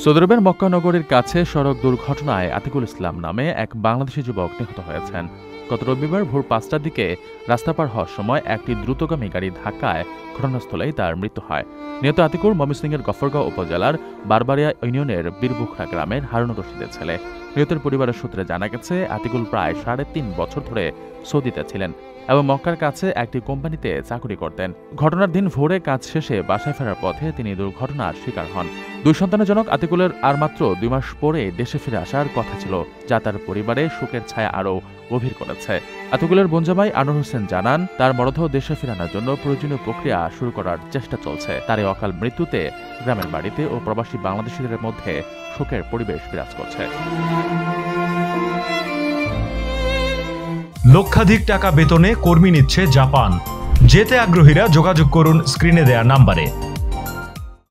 Saudi আরবের মক্কা নগরীর কাছে সড়ক দুর্ঘটনায় আতিকুল ইসলাম নামে এক বাংলাদেশি যুবক নিহত হয়েছেন। গত রবিবার ভোর ৫টার দিকে রাস্তা পার হওয়ার সময় একটি দ্রুতগামী গাড়ি ধাক্কায় ঘটনাস্থলেই তার মৃত্যু হয়। নিহত আতিকুল ময়মনসিংহের গফরগাঁও উপজেলার বারবারিয়া ইউনিয়নের বীরবুখরা গ্রামের হারুন রশিদের ছেলে। নিহতের পরিবারের সূত্রে জানা গেছে, আতিকুল প্রায় ৩.৫ বছর ধরে সৌদিতে ছিলেন এবং মক্কার কাছে একটি কোম্পানিতে চাকরি করতেন। ঘটনার দিন ভোরে কাজ শেষে বাসায় ফেরার পথে তিনি দুর্ঘটনার শিকার হন। ২ সন্তানের জনক আতিকুলের আর মাত্র ২ মাস পরে দেশে ফিরে আসার কথা ছিল, যা তার পরিবারে শোকের ছায়া আরও গভীর করেছে। আতিকুলের বোনজামাই আনোয়ার হোসেন জানান, তার মরদেহ দেশে ফেরানোর জন্য প্রয়োজনীয় প্রক্রিয়া শুরু করার চেষ্টা চলছে। তার এই অকাল মৃত্যুতে গ্রামের বাড়িতে ও প্রবাসী বাংলাদেশিদের মধ্যে শোকের পরিবেশ বিরাজ করছে। লক্ষাধিক টাকা বেতনে কর্মী নিচ্ছে জাপান। যেতে আগ্রহীরা যোগাযোগ করুন স্ক্রিনে দেয়া নাম্বারে।